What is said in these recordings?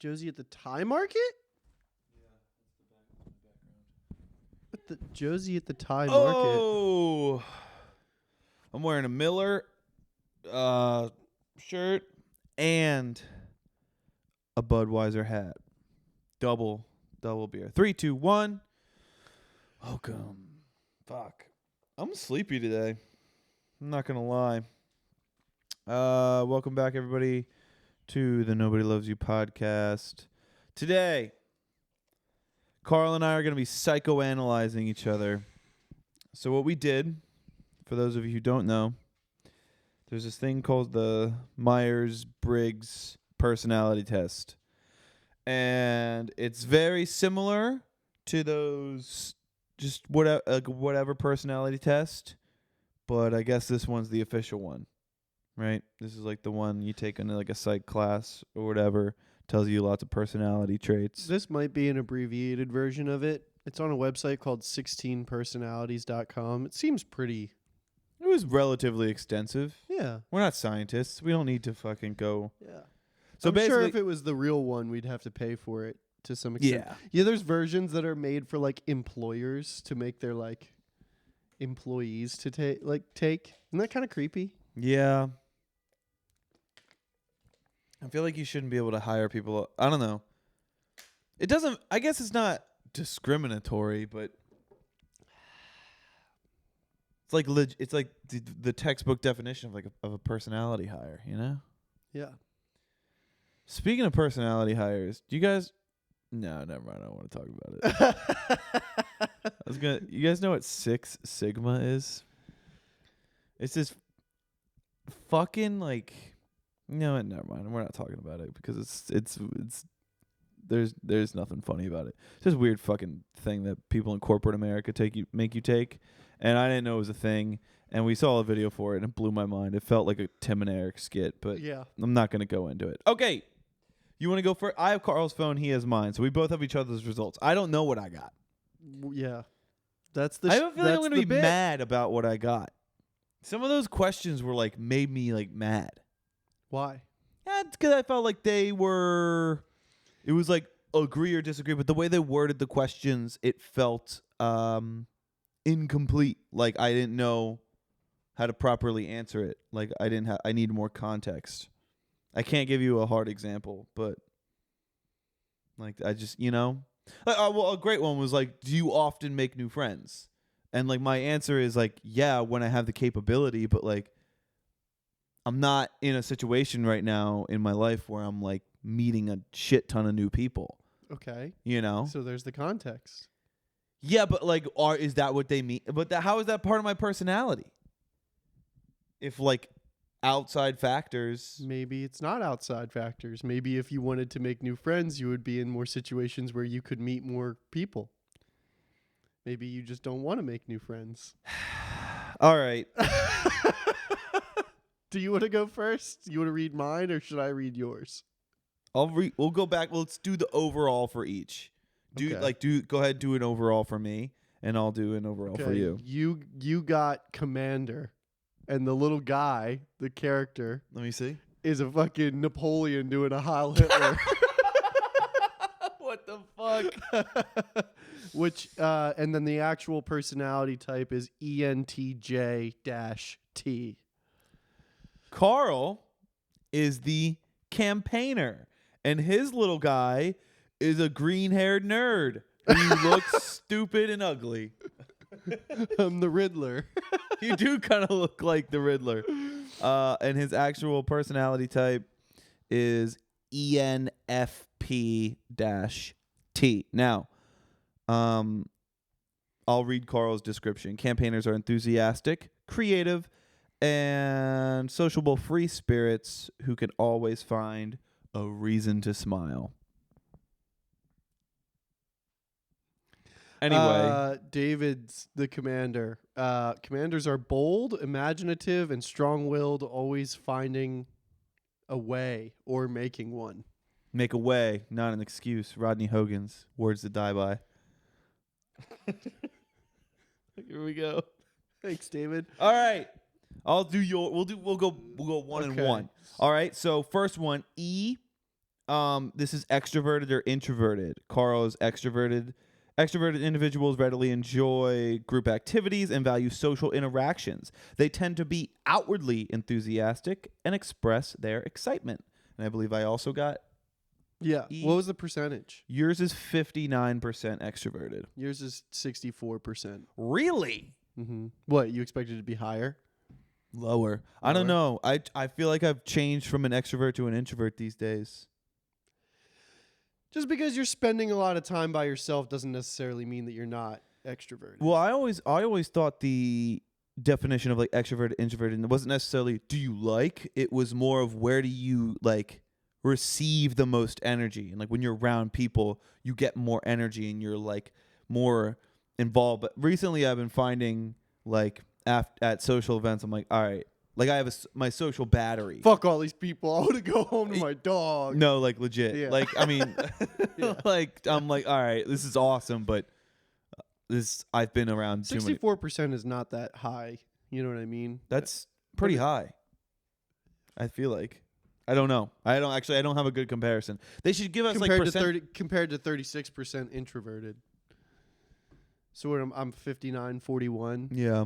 Josie at the Thai market? What the Josie at the Thai market? Oh, I'm wearing a Miller shirt and a Budweiser hat. Double beer. 3, 2, 1. Welcome. Fuck. I'm sleepy today. I'm not gonna lie. Welcome back, everybody, to the Nobody Loves You podcast. Today, Karl and I are going to be psychoanalyzing each other. So what we did, for those of you who don't know, there's this thing called the Myers-Briggs personality test. And it's very similar to those just whatever personality test, but I guess this one's the official one. Right? This is like the one you take in like a psych class or whatever. Tells you lots of personality traits. This might be an abbreviated version of it. It's on a website called 16personalities.com. It seems pretty... It was relatively extensive. Yeah. We're not scientists. We don't need to fucking go... Yeah. So I'm basically, sure if it was the real one, we'd have to pay for it to some extent. Yeah, there's versions that are made for like employers to make their like employees to take. Isn't that kind of creepy? Yeah. I feel like you shouldn't be able to hire people. I don't know. It doesn't. I guess it's not discriminatory, but it's like it's like the textbook definition of a personality hire. You know? Yeah. Speaking of personality hires, do you guys? No, never mind. I don't want to talk about it. You guys know what 6 Sigma is? It's this fucking like. No, never mind. We're not talking about it because it's there's nothing funny about it. It's just a weird fucking thing that people in corporate America make you take, and I didn't know it was a thing. And we saw a video for it, and it blew my mind. It felt like a Tim and Eric skit, but yeah. I'm not gonna go into it. Okay, you want to go first? I have Karl's phone. He has mine, so we both have each other's results. I don't know what I got. Yeah, that's the. I have a feeling I'm gonna be mad about what I got. Some of those questions were like made me like mad. Why? Yeah, it's because I felt like it was like agree or disagree, but the way they worded the questions, it felt incomplete. Like I didn't know how to properly answer it. Like I need more context. I can't give you a hard example, but like I just, well, a great one was like, do you often make new friends? And like my answer is like, yeah, when I have the capability, but like I'm not in a situation right now in my life where I'm like meeting a shit ton of new people. Okay. So there's the context. Yeah, but like, is that what they mean? But how is that part of my personality? If like outside factors. Maybe it's not outside factors. Maybe if you wanted to make new friends, you would be in more situations where you could meet more people. Maybe you just don't want to make new friends. All right. Do you want to go first? You want to read mine or should I read yours? We'll go back. Let's do the overall for each. Go ahead, do an overall for me, and I'll do an overall for you. You got Commander, and the little guy, the character. Let me see. Is a fucking Napoleon doing a Heil Hitler. What the fuck? Which and then the actual personality type is ENTJ-T. Karl is the campaigner, and his little guy is a green-haired nerd who looks stupid and ugly. I'm the Riddler. You do kind of look like the Riddler. And his actual personality type is ENFP-T. Now, I'll read Karl's description. Campaigners are enthusiastic, creative, and sociable free spirits who can always find a reason to smile. Anyway. David's the commander. Commanders are bold, imaginative, and strong-willed, always finding a way or making one. Make a way, not an excuse. Rodney Hogan's words to die by. Here we go. Thanks, David. All right. I'll do your we'll go one and one. All right. So first one, E. This is extroverted or introverted. Karl is extroverted. Extroverted individuals readily enjoy group activities and value social interactions. They tend to be outwardly enthusiastic and express their excitement. And I believe I also got Yeah. E. What was the percentage? Yours is 59% extroverted. Yours is 64%. Really? Mm-hmm. What, you expected it to be higher? Lower. I don't know. I feel like I've changed from an extrovert to an introvert these days. Just because you're spending a lot of time by yourself doesn't necessarily mean that you're not extroverted. Well, I always thought the definition of like extroverted, introverted, wasn't necessarily do you like? It was more of where do you like receive the most energy, and like when you're around people, you get more energy and you're like more involved. But recently, I've been finding like at social events, I'm like, all right. Like I have my social battery. Fuck all these people. I want to go home to my dog. No, like legit. Yeah. Like I mean, Yeah. like I'm like, all right, this is awesome, but I've been around too many. 64% is not that high. You know what I mean? That's pretty high. I feel like. I don't know. I don't have a good comparison. They should give us compared like to percent. compared to 36% introverted. So I'm 59-41. Yeah.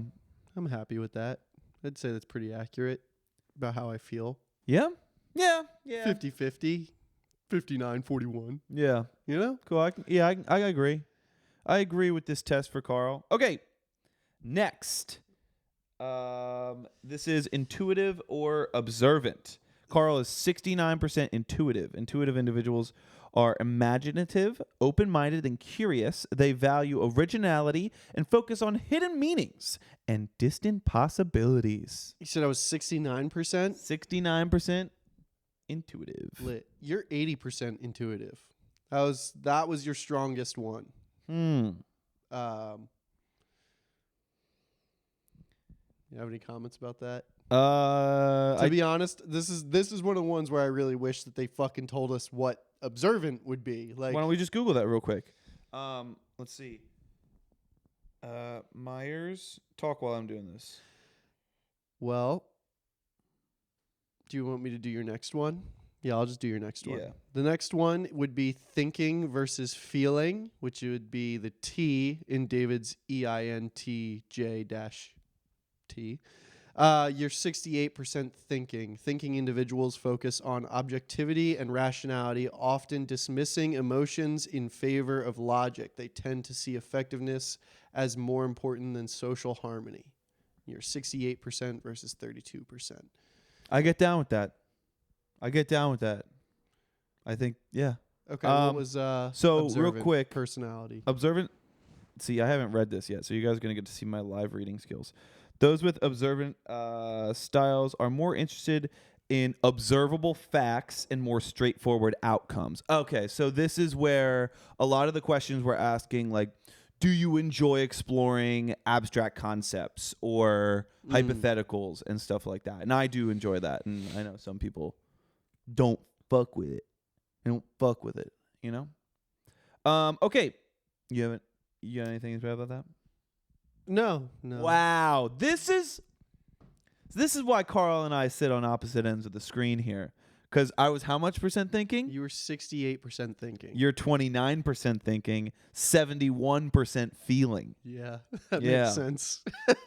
I'm happy with that. I'd say that's pretty accurate about how I feel. Yeah. Yeah. Yeah. 50-50, 59-41. Yeah. You know? Cool. I agree. I agree with this test for Karl. Okay. Next. This is intuitive or observant. Karl is 69% intuitive. Intuitive individuals are imaginative, open-minded, and curious. They value originality and focus on hidden meanings and distant possibilities. You said I was 69%? 69% intuitive. Lit. You're 80% intuitive. That was your strongest one. You have any comments about that? To be honest, this is one of the ones where I really wish that they fucking told us what observant would be. Like, why don't we just Google that real quick? Let's see. Myers, talk while I'm doing this. Well, do you want me to do your next one? Yeah, I'll just do your next one. Yeah. The next one would be thinking versus feeling, which would be the T in David's EINTJ-T. You're 68% thinking. Thinking individuals focus on objectivity and rationality, often dismissing emotions in favor of logic. They tend to see effectiveness as more important than social harmony. You're 68% versus 32%. I get down with that. I think, yeah. Okay, what was so real quick, personality? Observant. See, I haven't read this yet, so you guys are going to get to see my live reading skills. Those with observant styles are more interested in observable facts and more straightforward outcomes. Okay, so this is where a lot of the questions we're asking, like, do you enjoy exploring abstract concepts or hypotheticals and stuff like that? And I do enjoy that, and I know some people don't fuck with it. They don't fuck with it, you know? Okay. You got anything to say about that? No. Wow. This is why Karl and I sit on opposite ends of the screen here. Because I was how much percent thinking? You were 68% thinking. You're 29% thinking, 71% feeling. Yeah, that makes sense,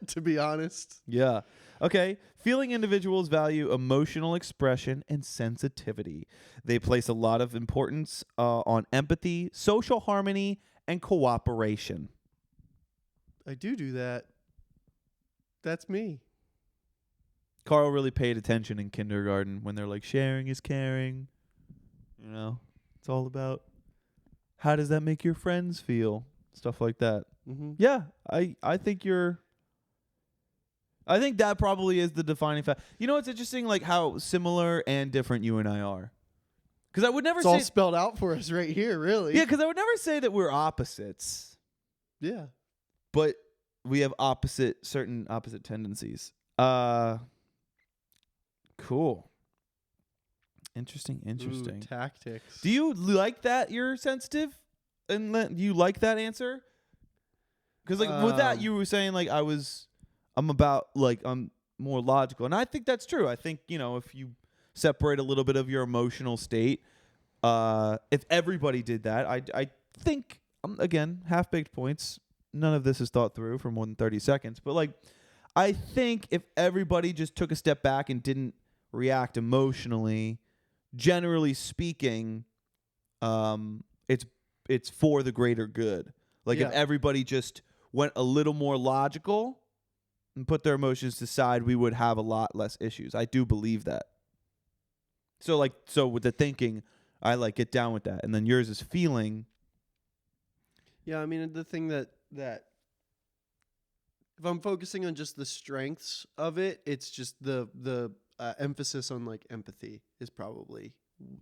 to be honest. Yeah. Okay. Feeling individuals value emotional expression and sensitivity. They place a lot of importance on empathy, social harmony, and cooperation. I do that. That's me. Karl really paid attention in kindergarten when they're like, sharing is caring. You know, it's all about how does that make your friends feel? Stuff like that. Mm-hmm. Yeah, I think that probably is the defining fact. You know, it's interesting, like how similar and different you and I are. Because I would never say it's all spelled out for us right here, really. Yeah, because I would never say that we're opposites. Yeah. But we have certain opposite tendencies. Cool. Interesting. Ooh, tactics. Do you like that you're sensitive? And do you like that answer? Because like with that, you were saying like I'm more logical. And I think that's true. I think, you know, if you separate a little bit of your emotional state If everybody did that, I think, again, half-baked points. None of this is thought through for more than 30 seconds. But, like, I think if everybody just took a step back and didn't react emotionally, generally speaking, it's for the greater good. Like, if everybody just went a little more logical and put their emotions aside, we would have a lot less issues. I do believe that. So with the thinking, I like get down with that. And then yours is feeling. Yeah, I mean, the thing that if I'm focusing on just the strengths of it, it's just the emphasis on like empathy is probably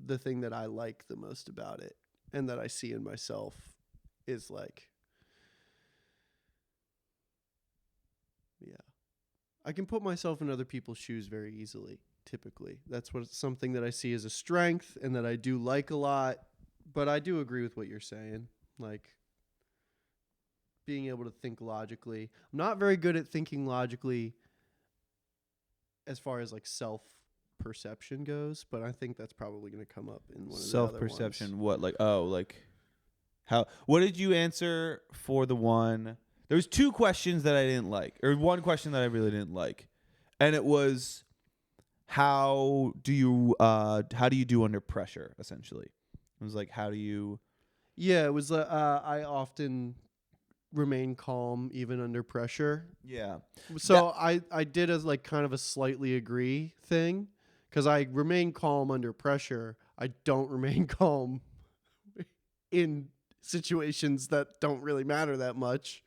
the thing that I like the most about it, and that I see in myself is like, yeah, I can put myself in other people's shoes very easily. Typically, that's something that I see as a strength and that I do like a lot. But I do agree with what you're saying, like being able to think logically. I'm not very good at thinking logically as far as like self-perception goes, but I think that's probably going to come up in one of the other ones. Self-perception, what? Like, how? What did you answer for the one? There was two questions that I didn't like, or one question that I really didn't like, and it was, how do you do under pressure? Essentially, it was like, how do you? Yeah, it was. I often remain calm even under pressure. Yeah. So I did as like kind of a slightly agree thing, because I remain calm under pressure. I don't remain calm in situations that don't really matter that much.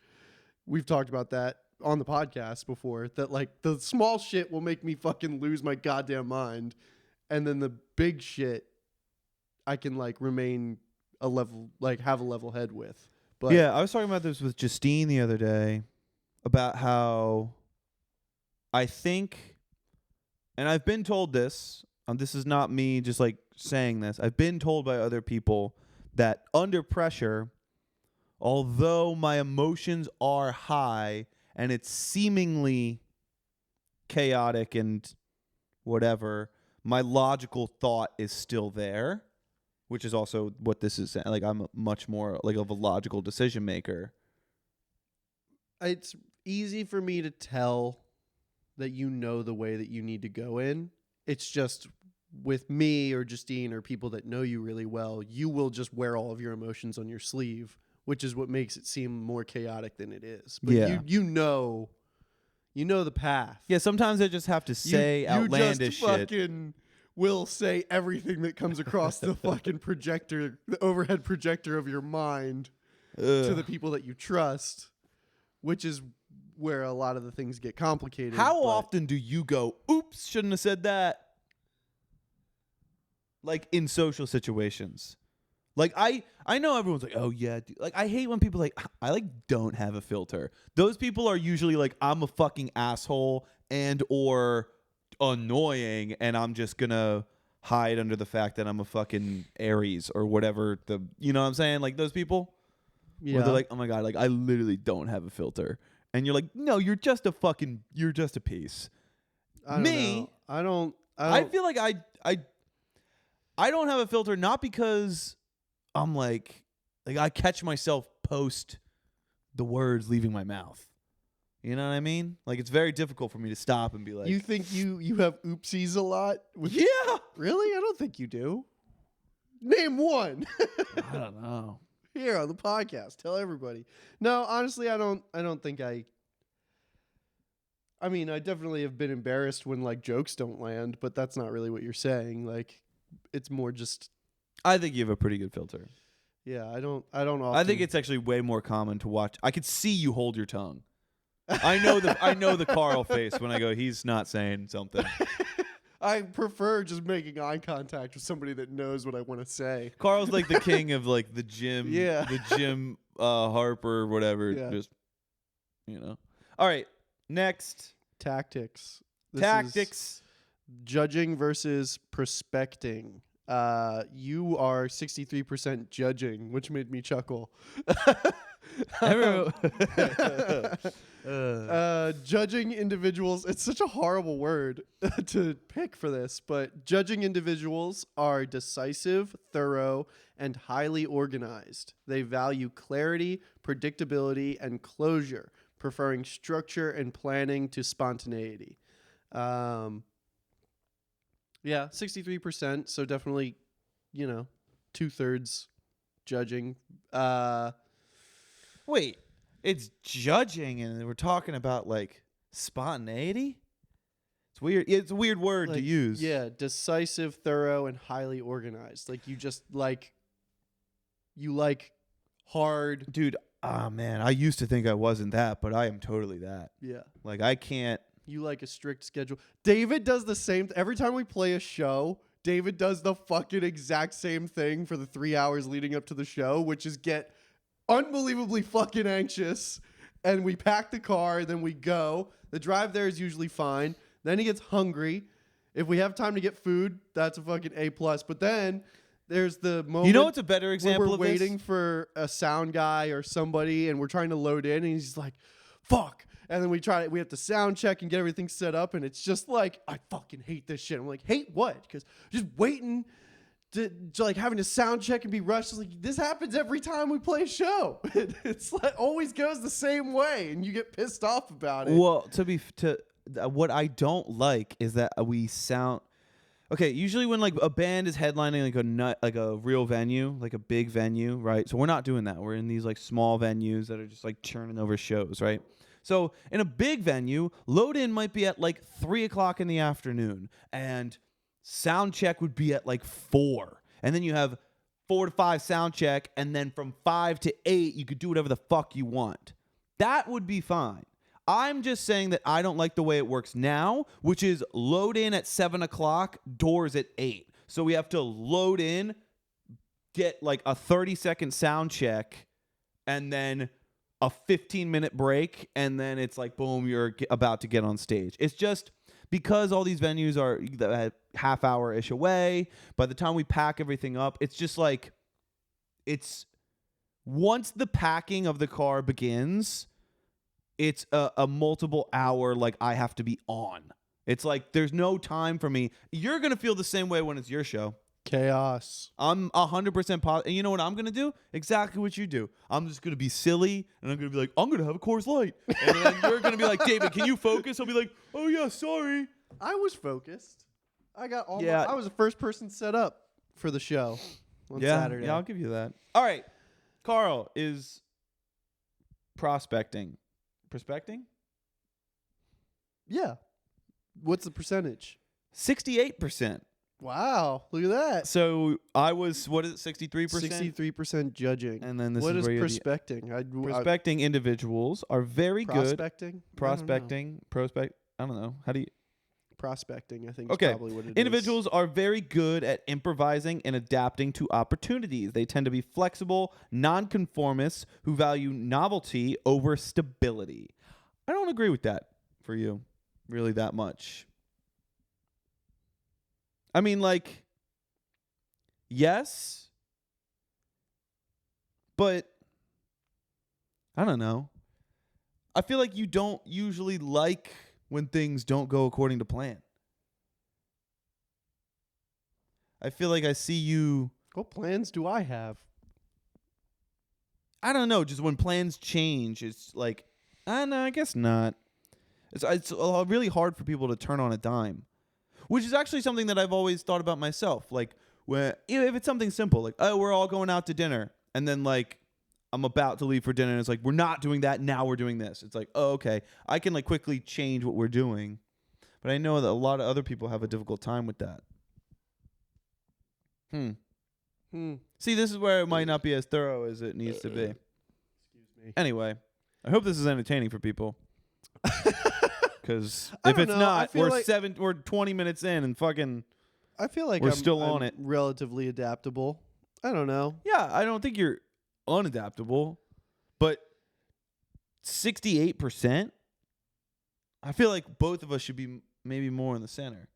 We've talked about that on the podcast before, that like the small shit will make me fucking lose my goddamn mind, and then the big shit I can like remain a level, like have a level head with. But yeah, I was talking about this with Justine the other day about how I think, and I've been told this, this is not me just like saying this, I've been told by other people that under pressure, although my emotions are high and it's seemingly chaotic and whatever, my logical thought is still there, which is also what this is saying. Like, I'm much more like of a logical decision maker. It's easy for me to tell that you know the way that you need to go in. It's just with me or Justine or people that know you really well, you will just wear all of your emotions on your sleeve, which is what makes it seem more chaotic than it is. But yeah. you know the path. Yeah, sometimes I just have to say outlandish shit. You just fucking will say everything that comes across the fucking projector, the overhead projector of your mind to the people that you trust, which is where a lot of the things get complicated. How often do you go, oops, shouldn't have said that? Like in social situations. Like I know everyone's like, oh yeah, dude. Like I hate when people like, I like don't have a filter. Those people are usually like, I'm a fucking asshole and or annoying, and I'm just gonna hide under the fact that I'm a fucking Aries or whatever you know what I'm saying? Like those people. Yeah. Where they're like, oh my God, like I literally don't have a filter. And you're like, no, you're just a piece. I don't I feel like I don't have a filter, not because I'm like I catch myself post the words leaving my mouth. You know what I mean? Like it's very difficult for me to stop and be like, you think you have oopsies a lot? Yeah. Really? I don't think you do. Name one. I don't know. Here on the podcast, tell everybody. No, honestly, I don't think I mean, I definitely have been embarrassed when like jokes don't land, but that's not really what you're saying. Like it's more just, I think you have a pretty good filter. Yeah, I don't often. I think it's actually way more common to watch. I could see you hold your tongue. I know the Karl face when I go, he's not saying something. I prefer just making eye contact with somebody that knows what I want to say. Karl's like the king of like the gym, yeah. The Jim Harper, whatever. Yeah. Just, you know. All right, next. Tactics. Tactics. Judging versus prospecting. You are 63% judging, which made me chuckle. Judging individuals, it's such a horrible word to pick for this, but judging individuals are decisive, thorough, and highly organized. They value clarity, predictability, and closure, preferring structure and planning to spontaneity. Yeah, 63%. So definitely, 2/3 judging. Wait, it's judging, and we're talking about like spontaneity. It's weird. It's a weird word to use. Yeah, decisive, thorough, and highly organized. Like you just you like hard. Dude. Ah, man, I used to think I wasn't that, but I am totally that. Yeah. Like I can't. You like a strict schedule. David does the same. Every time we play a show, David does the fucking exact same thing for the 3 hours leading up to the show, which is get unbelievably fucking anxious. And we pack the car, then we go. The drive there is usually fine. Then he gets hungry. If we have time to get food, that's a fucking A+. But then there's the moment. You know what's a better example we're of waiting this? for a sound guy or somebody, and we're trying to load in, and he's like, fuck. And then we have to sound check and get everything set up, and it's just like, I fucking hate this shit. I'm like, hate what? Because just waiting to like having to sound check and be rushed. It's like, this happens every time we play a show. It's like always goes the same way, and you get pissed off about it. Well, what I don't like is that we sound. Okay, usually when like a band is headlining like a real venue, like a big venue, right? So we're not doing that. We're in these like small venues that are just like churning over shows, right? So in a big venue, load in might be at like 3:00 in the afternoon, and sound check would be at like 4. And then you have 4 to 5 sound check, and then from 5 to 8, you could do whatever the fuck you want. That would be fine. I'm just saying that I don't like the way it works now, which is load in at 7:00, doors at 8. So we have to load in, get like a 30-second sound check, and then a 15-minute break, and then it's like, boom, you're about to get on stage. It's just because all these venues are half-hour-ish away, by the time we pack everything up, it's just like, it's once the packing of the car begins, it's a multiple hour, like, I have to be on. It's like, there's no time for me. You're going to feel the same way when it's your show. Chaos. I'm 100% positive. And you know what I'm going to do? Exactly what you do. I'm just going to be silly, and I'm going to be like, I'm going to have a Coors Light. And then you're going to be like, David, can you focus? I'll be like, oh, yeah, sorry. I was focused. I got all Yeah. I was the first person set up for the show on Saturday. Yeah, I'll give you that. All right. Karl is prospecting. Prospecting? Yeah. What's the percentage? 68%. Wow, look at that. So I was, what is it, 63%? 63% judging. And then this what is where you're prospecting? prospecting individuals are very good. Prospecting? I don't know. How do you? Prospecting, I think Okay. is probably what it is. Individuals are very good at improvising and adapting to opportunities. They tend to be flexible, nonconformists who value novelty over stability. I don't agree with that for you really that much. I mean, like, yes, but I don't know. I feel like you don't usually like when things don't go according to plan. I feel like I see you. What plans do I have? I don't know. Just when plans change, it's like, no, I guess not. It's really hard for people to turn on a dime, which is actually something that I've always thought about myself. Like, if it's something simple, like, oh, we're all going out to dinner, and then like I'm about to leave for dinner, and it's like, we're not doing that, now we're doing this. It's like, oh, okay. I can like quickly change what we're doing. But I know that a lot of other people have a difficult time with that. See, this is where it might not be as thorough as it needs to be. Excuse me. Anyway, I hope this is entertaining for people. Because I if don't it's know. not, I feel we're 20 minutes in and fucking. I feel like we're I'm still on I'm it. relatively adaptable. I don't know. Yeah, I don't think you're unadaptable, but 68%. I feel like both of us should be maybe more in the center.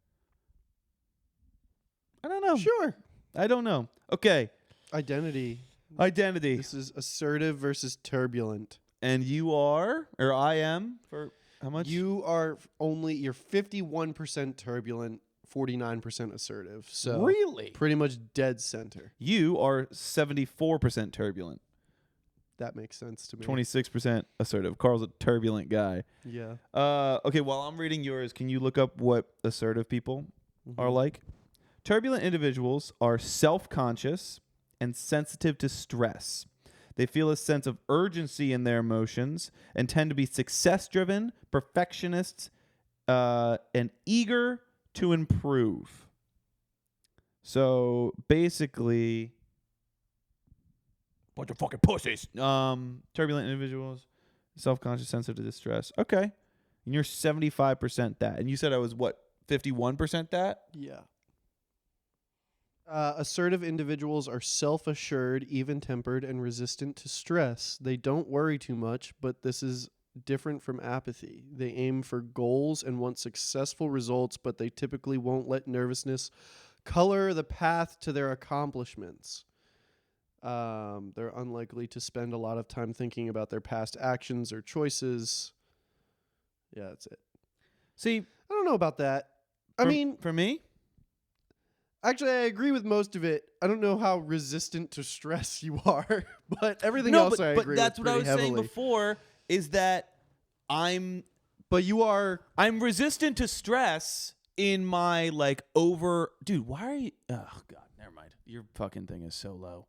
I don't know. Sure. I don't know. Okay. Identity. Identity. This is assertive versus turbulent. And you are, or I am, for how much? You're 51% turbulent, 49% assertive. So Really? pretty much dead center. You are 74% turbulent, That makes sense to me. 26% assertive. Carl's a turbulent guy. Yeah. Okay, while I'm reading yours, can you look up what assertive people are like? Turbulent individuals are self-conscious and sensitive to stress. They feel a sense of urgency in their emotions and tend to be success-driven, perfectionists, and eager to improve. So basically, bunch of fucking pussies. Turbulent individuals, self-conscious, sensitive to stress. Okay, and you're 75% that, and you said I was what, 51% that? Yeah. Assertive individuals are self-assured, even-tempered, and resistant to stress. They don't worry too much, but this is different from apathy. They aim for goals and want successful results, but they typically won't let nervousness color the path to their accomplishments. They're unlikely to spend a lot of time thinking about their past actions or choices. Yeah, that's it. See, I don't know about that. I mean, for me, actually, I agree with most of it. I don't know how resistant to stress you are, but everything else I agree with. But that's what I was heavily. saying before, is that But you are. I'm resistant to stress in my dude, why are you? Oh God, never mind. Your fucking thing is so low.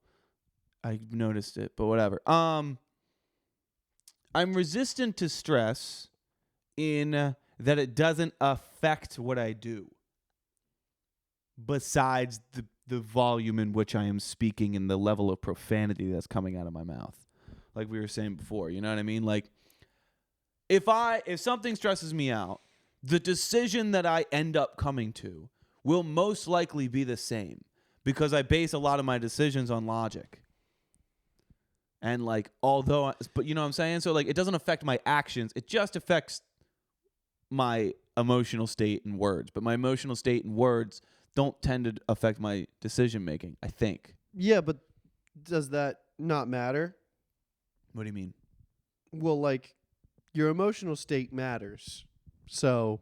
I noticed it, but whatever. I'm resistant to stress in that it doesn't affect what I do. Besides the volume in which I am speaking and the level of profanity that's coming out of my mouth, like we were saying before, you know what I mean? Like, if something stresses me out, the decision that I end up coming to will most likely be the same because I base a lot of my decisions on logic. And but you know what I'm saying? So it doesn't affect my actions. It just affects my emotional state and words. But my emotional state and words don't tend to affect my decision making, I think. Yeah, but does that not matter? What do you mean? Well, your emotional state matters. So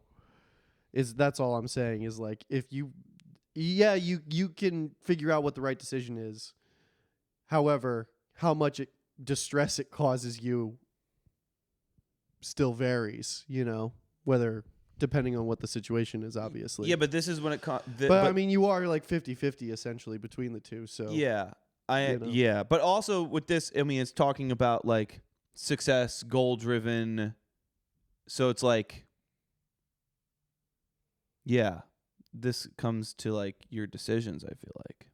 that's all I'm saying is if you can figure out what the right decision is. However, how much distress it causes you still varies, whether depending on what the situation is, obviously. Yeah, but this is when it but I mean, you are 50-50 essentially between the two. So yeah, yeah, but also with this, I mean, it's talking about success, goal driven. So it's yeah, this comes to your decisions. I feel like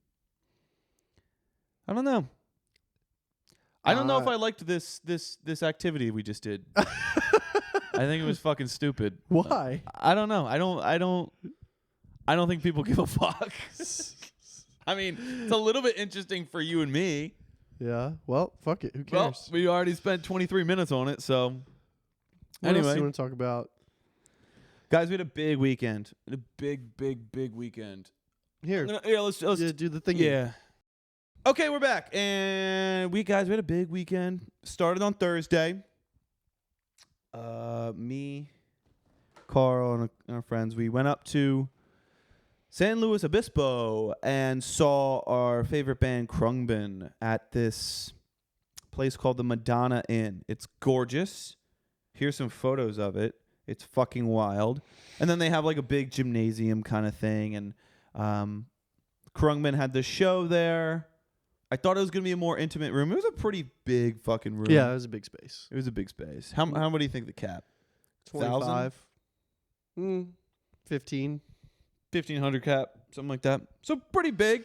I don't know. I don't know if I liked this activity we just did. I think it was fucking stupid. Why? I don't know. I don't think people give a fuck. I mean, it's a little bit interesting for you and me. Yeah. Well, fuck it. Who cares? Well, we already spent 23 minutes on it, so what else do you want to talk about? Guys, we had a big weekend. A big weekend. Here. Let's do the thing. Yeah. Okay, we're back. And we had a big weekend. Started on Thursday. Me, Karl, and our friends, we went up to San Luis Obispo and saw our favorite band, Khruangbin, at this place called the Madonna Inn. It's gorgeous. Here's some photos of it. It's fucking wild. And then they have a big gymnasium kind of thing. And Khruangbin had the show there. I thought it was going to be a more intimate room. It was a pretty big fucking room. Yeah, it was a big space. It was a big space. How much do you think the cap? 25. 15. 1,500 cap, something like that. So pretty big.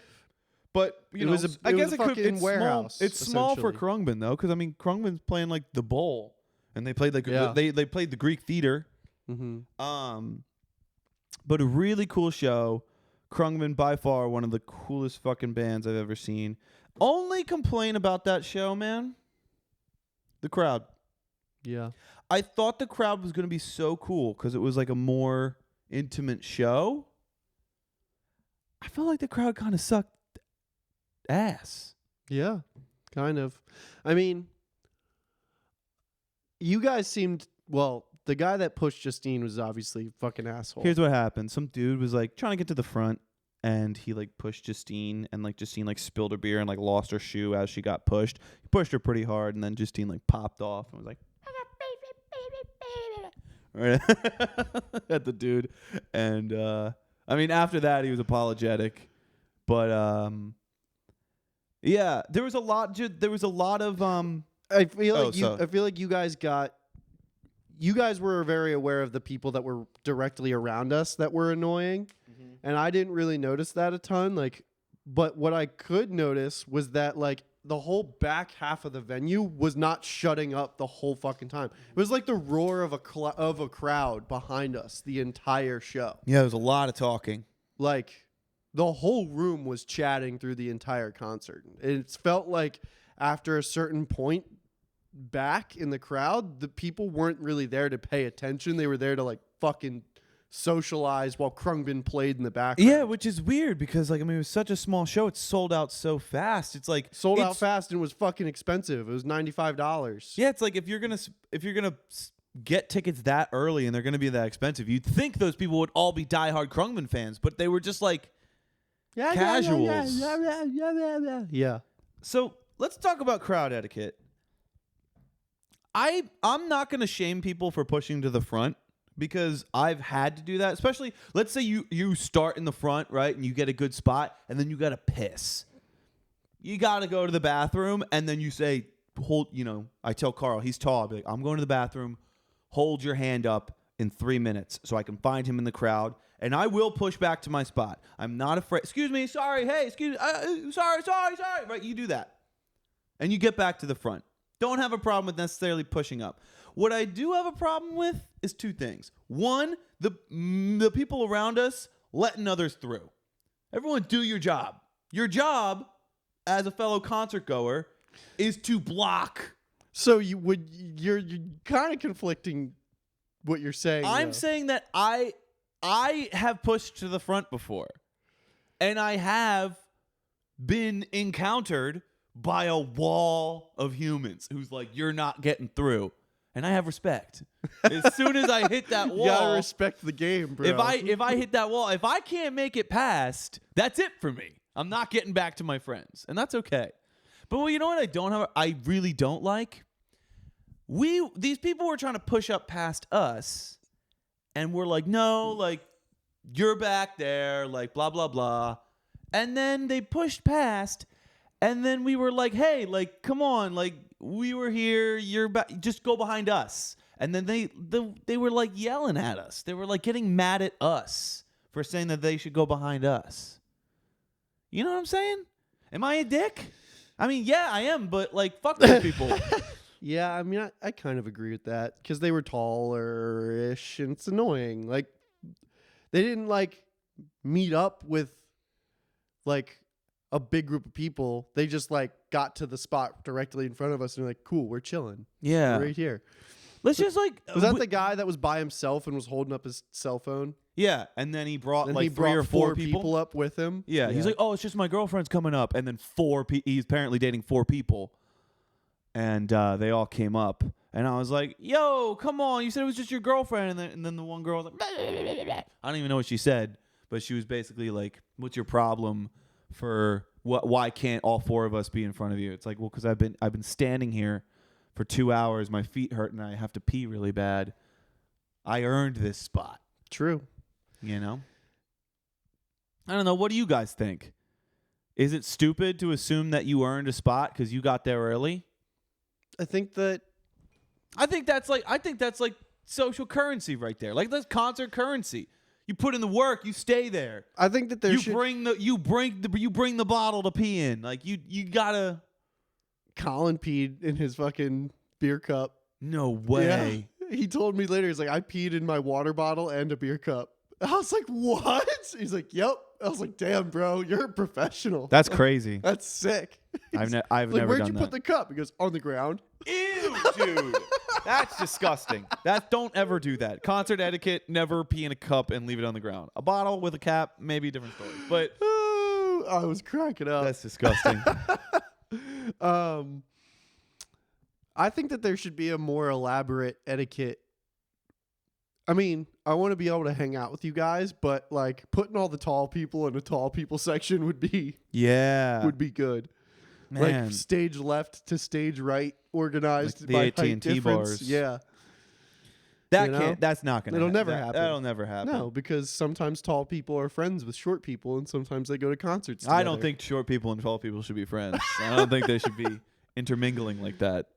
But I guess it could. It's warehouse. It's small for Khruangbin though, because I mean Khruangbin's playing the bowl, and they played they played the Greek theater. Mm-hmm. But a really cool show. Khruangbin by far one of the coolest fucking bands I've ever seen. Only complain about that show, man. The crowd. Yeah. I thought the crowd was going to be so cool because it was a more intimate show. I felt like the crowd kind of sucked ass. Yeah. Kind of. I mean, you guys seemed, well, the guy that pushed Justine was obviously a fucking asshole. Here's what happened. Some dude was like trying to get to the front, and he like pushed Justine, and like Justine like spilled her beer and like lost her shoe as she got pushed. He pushed her pretty hard, and then Justine like popped off and was like right at the dude. And I mean, after that he was apologetic, but yeah, there was a lot of I feel like you guys were very aware of the people that were directly around us that were annoying. Mm-hmm. And I didn't really notice that a ton. Like, but what I could notice was that like the whole back half of the venue was not shutting up the whole fucking time. It was like the roar of a crowd behind us the entire show. Yeah, there was a lot of talking. Like the whole room was chatting through the entire concert. It felt like after a certain point back in the crowd, the people weren't really there to pay attention. They were there to like fucking socialize while Khruangbin played in the background. Yeah, which is weird because like I mean it was such a small show. It sold out so fast. It's like sold out fast and it was fucking expensive. It was $95. Yeah, it's like if you're gonna get tickets that early and they're gonna be that expensive, you'd think those people would all be diehard Khruangbin fans, but they were just like casuals. Yeah. So let's talk about crowd etiquette. I'm not gonna shame people for pushing to the front. Because I've had to do that, especially let's say you start in the front, right, and you get a good spot, and then you got to piss. You got to go to the bathroom, and then you say, I tell Karl, he's tall, I'll be like, I'm going to the bathroom, hold your hand up in 3 minutes so I can find him in the crowd, and I will push back to my spot. I'm not afraid. Excuse me, sorry, hey, excuse me, sorry, right, you do that. And you get back to the front. Don't have a problem with necessarily pushing up. What I do have a problem with is two things. One, the people around us letting others through. Everyone do your job. Your job as a fellow concert goer is to block. So you're kind of conflicting what you're saying. I'm saying that I have pushed to the front before. And I have been encountered by a wall of humans who's like, you're not getting through. And I have respect. As soon as I hit that wall, you gotta respect the game, bro. If I hit that wall, if I can't make it past, that's it for me. I'm not getting back to my friends, and that's okay. But well, you know what I really don't like? These people were trying to push up past us, and we're like, no, like you're back there, like blah blah blah, and then they pushed past, and then we were like, hey, like come on, like. We were here. Just go behind us. And then they were like yelling at us. They were like getting mad at us for saying that they should go behind us. You know what I'm saying? Am I a dick? I mean, yeah, I am. But like, fuck those people. Yeah, I mean, I kind of agree with that because they were taller-ish and it's annoying. Like, they didn't like meet up with like a big group of people. They just like got to the spot directly in front of us and like, cool, we're chilling. Yeah. We're right here. Let's just like... Was that the guy that was by himself and was holding up his cell phone? Yeah, and then he brought three or four people up with him. Yeah, he's like, oh, it's just my girlfriend's coming up. And then he's apparently dating 4 people. And they all came up. And I was like, yo, come on. You said it was just your girlfriend. And then the one girl was like, I don't even know what she said. But she was basically like, what's your problem for why can't all 4 of us be in front of you? It's like, well, because I've been standing here for 2 hours. My feet hurt and I have to pee really bad. I earned this spot. True. You know? I don't know. What do you guys think? Is it stupid to assume that you earned a spot because you got there early? I think that's like social currency right there. Like that's concert currency. You put in the work, you stay there. I think that you bring the bottle to pee in. Like you gotta. Colin peed in his fucking beer cup. No way. Yeah. He told me later. He's like, I peed in my water bottle and a beer cup. I was like, what? He's like, yep. I was like, damn, bro, you're a professional. That's crazy. That's sick. I've like, never done that. Where'd you put the cup? He goes, on the ground. Ew, dude. That's disgusting. Don't ever do that. Concert etiquette, never pee in a cup and leave it on the ground. A bottle with a cap, maybe a different story. But I was cracking up. That's disgusting. I think that there should be a more elaborate etiquette. I mean, I want to be able to hang out with you guys, but like putting all the tall people in a tall people section would be good. Man. Like stage left to stage right, organized Like the by AT&T height difference. bars. Yeah. That You know? can't. That's not gonna. It'll never happen. That'll never happen. No, because sometimes tall people are friends with short people, and sometimes they go to concerts I together. don't think short people and tall people should be friends. I don't think they should be intermingling like that.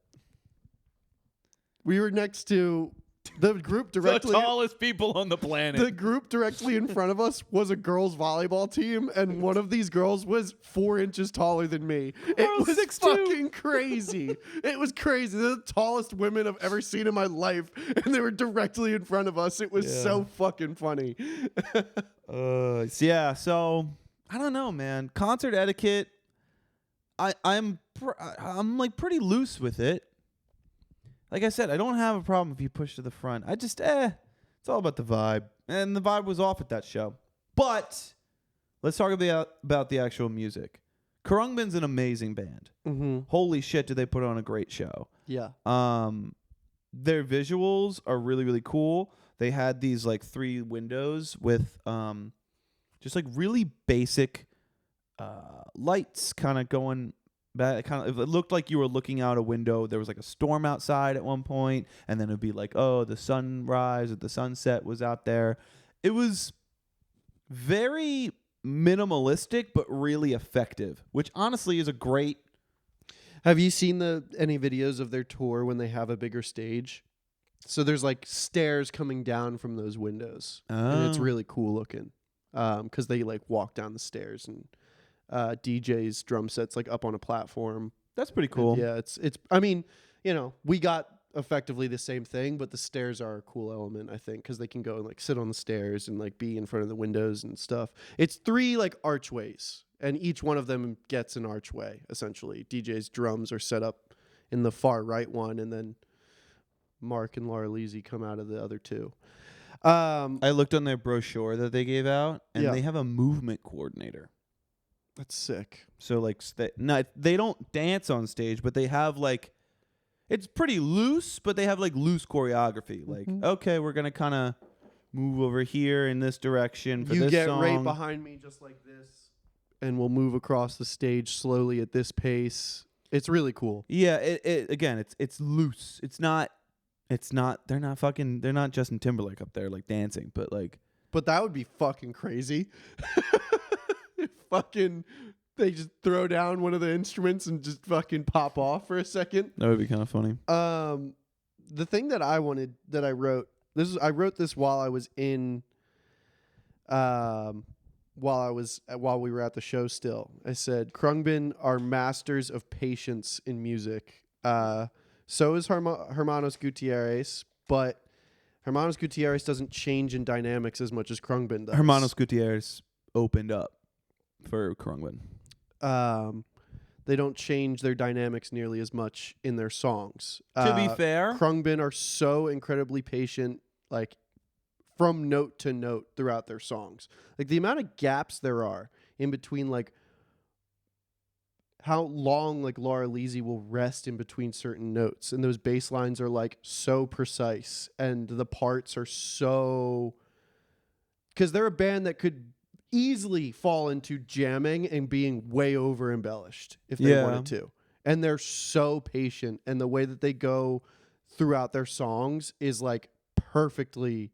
We were next to the group directly. The tallest people on the planet. The group directly in front of us was a girls' volleyball team, and one of these girls was 4 inches taller than me. It was 6'2". fucking crazy. It was crazy. They're the tallest women I've ever seen in my life, and they were directly in front of us. It was so fucking funny. Yeah. So I don't know, man. Concert etiquette. I'm like pretty loose with it. Like I said, I don't have a problem if you push to the front. I just, it's all about the vibe. And the vibe was off at that show. But let's talk about the actual music. Khruangbin's an amazing band. Mm-hmm. Holy shit, did they put on a great show. Yeah. Their visuals are really, really cool. They had these like 3 windows with just like really basic lights kind of going back. Kind of, it looked like you were looking out a window. There was like a storm outside at one point, and then it'd be like, oh, the sunrise or the sunset was out there. It was very minimalistic, but really effective, which honestly is a great. Have you seen any videos of their tour when they have a bigger stage? So there's like stairs coming down from those windows, and it's really cool looking because they like walk down the stairs, and DJ's drum sets like up on a platform. That's pretty cool. And yeah, it's. I mean, you know, we got effectively the same thing, but the stairs are a cool element, I think, because they can go and like sit on the stairs and like be in front of the windows and stuff. It's 3 like archways, and each one of them gets an archway essentially. DJ's drums are set up in the far right one, and then Mark and Laura Leasy come out of the other 2. I looked on their brochure that they gave out, and Yeah. they have a movement coordinator. That's sick. So like, they don't dance on stage, but they have like, it's pretty loose, but they have like loose choreography. Like, okay, we're gonna kind of move over here in this direction for You this get song. right behind me just like this, and we'll move across the stage slowly at this pace. It's really cool. Yeah, again, it's loose. It's not. They're not Justin Timberlake up there like dancing, but like. But that would be fucking crazy. They just throw down one of the instruments and just fucking pop off for a second. That would be kind of funny. The thing that I wrote this while I was in while we were at the show still. I said Khruangbin are masters of patience in music. So is Hermanos Gutierrez, but Hermanos Gutierrez doesn't change in dynamics as much as Khruangbin does. Hermanos Gutierrez opened up for Khruangbin. They don't change their dynamics nearly as much in their songs. To be fair, Khruangbin are so incredibly patient, like from note to note throughout their songs. Like the amount of gaps there are in between, like how long like Laura Leasy will rest in between certain notes, and those bass lines are like so precise, and the parts are so, because they're a band that could easily fall into jamming and being way over embellished if they wanted to. And they're so patient, and the way that they go throughout their songs is like perfectly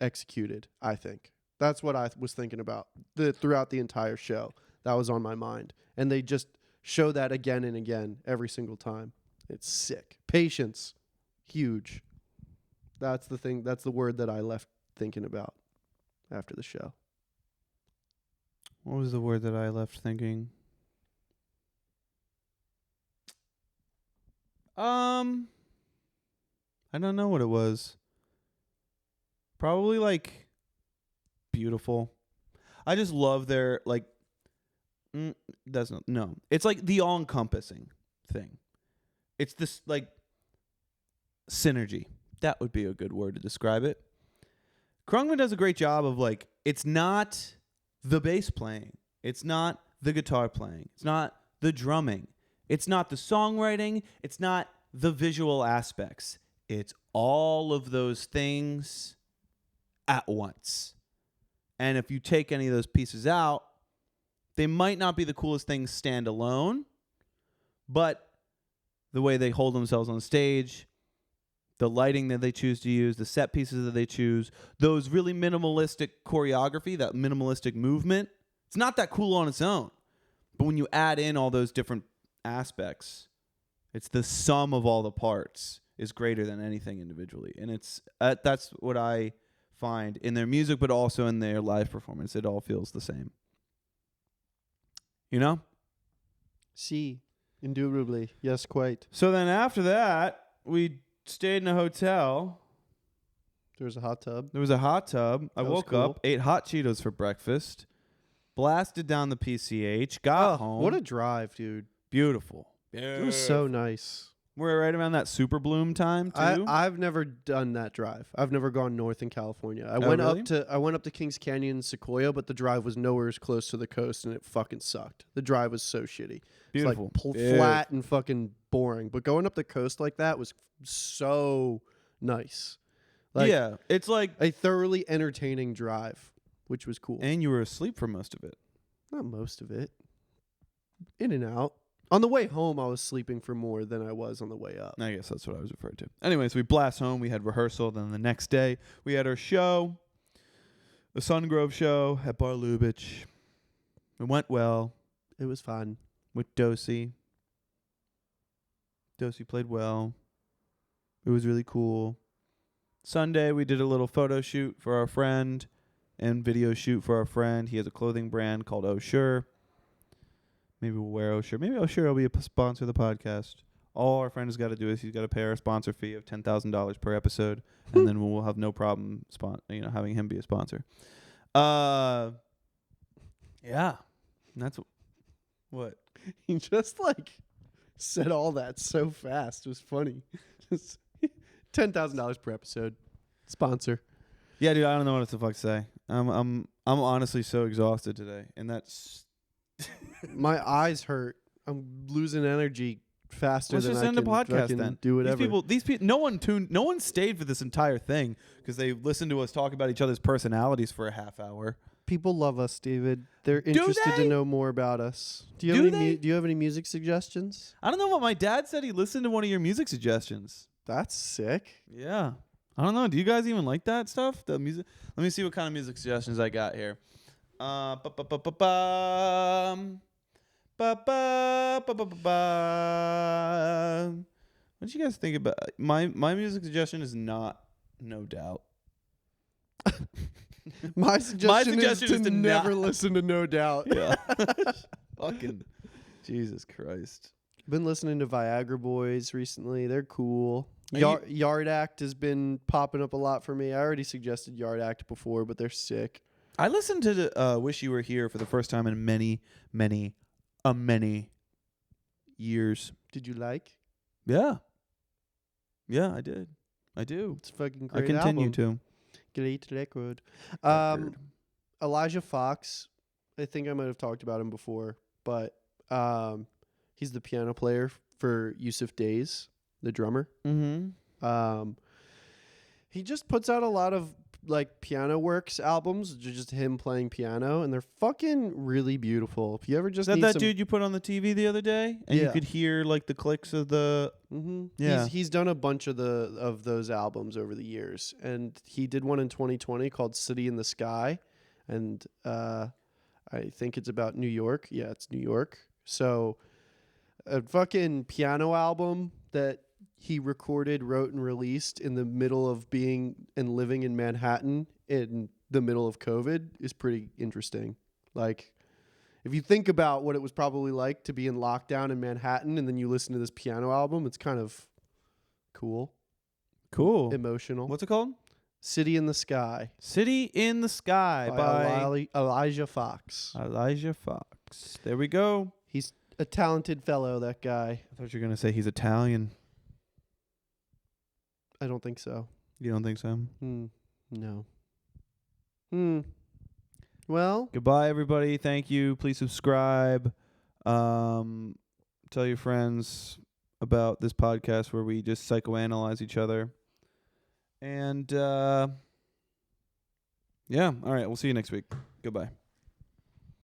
executed, I think. That's what I was thinking about throughout the entire show. That was on my mind. And they just show that again and again every single time. It's sick. Patience. Huge. That's the thing. That's the word that I left thinking about after the show. What was the word that I left thinking? I don't know what it was. Probably like beautiful. I just love their like. It's like the all-encompassing thing. It's this like synergy. That would be a good word to describe it. Khruangbin does a great job of like, it's not the bass playing, it's not the guitar playing, it's not the drumming. It's not the songwriting. It's not the visual aspects. It's all of those things at once. And if you take any of those pieces out, they might not be the coolest things stand alone, but the way they hold themselves on stage, the lighting that they choose to use, the set pieces that they choose, those really minimalistic choreography, that minimalistic movement, it's not that cool on its own. But when you add in all those different aspects, it's the sum of all the parts is greater than anything individually. And it's that's what I find in their music, but also in their live performance. It all feels the same. You know? Si, indubitably. Yes, quite. So then after that, we stayed in a hotel. There was a hot tub. There was a hot tub. I That was woke cool. up, ate hot Cheetos for breakfast, blasted down the PCH, got home. What a drive, dude. Beautiful. It was so nice. We're right around that super bloom time too. I've never done that drive. I've never gone north in California. I went up to Kings Canyon and Sequoia, but the drive was nowhere as close to the coast, and it fucking sucked. The drive was so shitty. Beautiful. It's like flat and fucking boring. But going up the coast like that was so nice. Like, yeah, it's like, a thoroughly entertaining drive, which was cool. and you were asleep for most of it. Not most of it. In and out. On the way home, I was sleeping for more than I was on the way up. I guess that's what I was referring to. Anyways, we blast home. We had rehearsal. Then the next day, we had our show, the Sungrove show at Bar Lubitsch. It went well It was fun. with Dosey. Dosey played well. It was really cool. Sunday, we did a little photo shoot for our friend and video shoot for our friend. He has a clothing brand called Oh Sure. Maybe we'll wear Oh Sure. Maybe Oh Sure will be a sponsor of the podcast. All our friend has got to do is he's got to pay our sponsor fee of $10,000 per episode, and then we'll have no problem having him be a sponsor. Yeah. That's what. He just said all that so fast. It was funny. Just $10,000 per episode. Sponsor. Yeah, dude, I don't know what the fuck to say. I'm honestly so exhausted today, and that's My eyes hurt. I'm losing energy faster let's than just I end can the podcast fucking then. do whatever. These people, no one stayed for this entire thing because they listened to us talk about each other's personalities for a half hour. People love us, David. They're interested they? to know more about us. Do you have any music suggestions? I don't know what my dad said. He listened to one of your music suggestions. That's sick. Yeah. I don't know. Do you guys even like that stuff? The music. Let me see what kind of music suggestions I got here. What did you guys think about my music suggestion? Is not No Doubt. My suggestion is to never not listen to No Doubt. Yeah. Fucking Jesus Christ. Been listening to Viagra Boys recently. They're cool. Are Yard Act has been popping up a lot for me. I already suggested Yard Act before, but they're sick. I listened to Wish You Were Here for the first time in many years. Did you like? Yeah. Yeah, I did. I do. It's a fucking I great continue album. to. Great record. Record. Elijah Fox. I think I might have talked about him before, but he's the piano player for Yusuf Days, the drummer. Mm-hmm. He just puts out a lot of Piano Works albums, just him playing piano, and they're fucking really beautiful. If you ever just Is that need that some, dude you put on the TV the other day, and you Yeah. could hear the clicks of the. Mm-hmm. Yeah. He's done a bunch of those albums over the years, and he did one in 2020 called City in the Sky, and I think it's about New York. Yeah, it's New York. So a fucking piano album that he recorded, wrote, and released in the middle of being and living in Manhattan in the middle of COVID is pretty interesting. If you think about what it was probably like to be in lockdown in Manhattan and then you listen to this piano album, it's kind of cool, emotional. What's it called? City in the Sky. City in the Sky by Elijah Fox. Elijah Fox. There we go. He's a talented fellow, that guy. I thought you were gonna say he's Italian. I don't think so. You don't think so? No. Well, Goodbye, everybody. Thank you. Please subscribe. Tell Tell your friends about this podcast where we just psychoanalyze each other. And, yeah. All right. We'll see you next week. Goodbye.